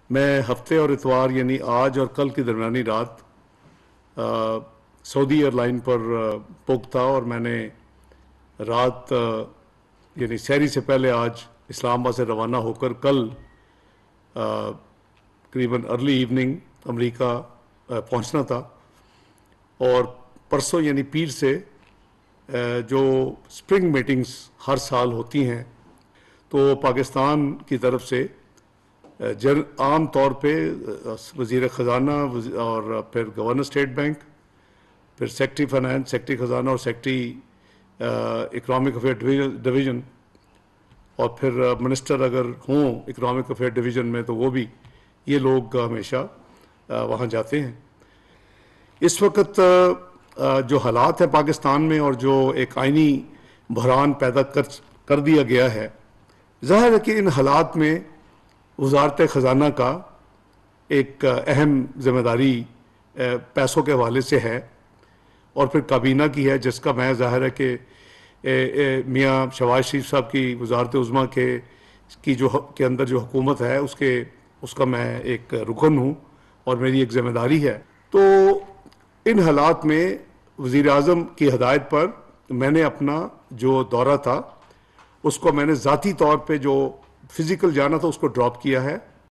میں ہفتے اور اتوار یعنی آج اور کل کی درمیانی رات سعودی ایئر لائن پر بک تھا، اور میں نے رات یعنی سحری سے پہلے آج اسلام آباد سے روانہ ہو کر کل تقریباً ارلی ایوننگ امریکہ پہنچنا تھا، اور پرسوں یعنی پیر سے جو اسپرنگ میٹنگز ہر سال ہوتی ہیں تو پاکستان کی طرف سے عام طور پہ وزیر خزانہ اور پھر گورنر اسٹیٹ بینک، پھر سیکٹری فائنانس، سیکٹری خزانہ اور سیکٹری اکنامک افیئر ڈویژن، اور پھر منسٹر اگر ہوں اکنامک افیئر ڈویژن میں تو وہ بھی، یہ لوگ ہمیشہ وہاں جاتے ہیں۔ اس وقت جو حالات ہیں پاکستان میں اور جو ایک آئینی بحران پیدا کر دیا گیا ہے، ظاہر ہے کہ ان حالات میں وزارت خزانہ کا ایک اہم ذمہ داری پیسوں کے حوالے سے ہے، اور پھر کابینہ کی ہے، جس کا میں ظاہر ہے کہ میاں شہباز شریف صاحب کی وزارت عظمیٰ کے اندر جو حکومت ہے اس کا میں ایک رکن ہوں اور میری ایک ذمہ داری ہے۔ تو ان حالات میں وزیر اعظم کی ہدایت پر میں نے اپنا جو دورہ تھا اس کو میں نے ذاتی طور پہ جو فزیکل جانا تھا اس کو ڈراپ کیا ہے،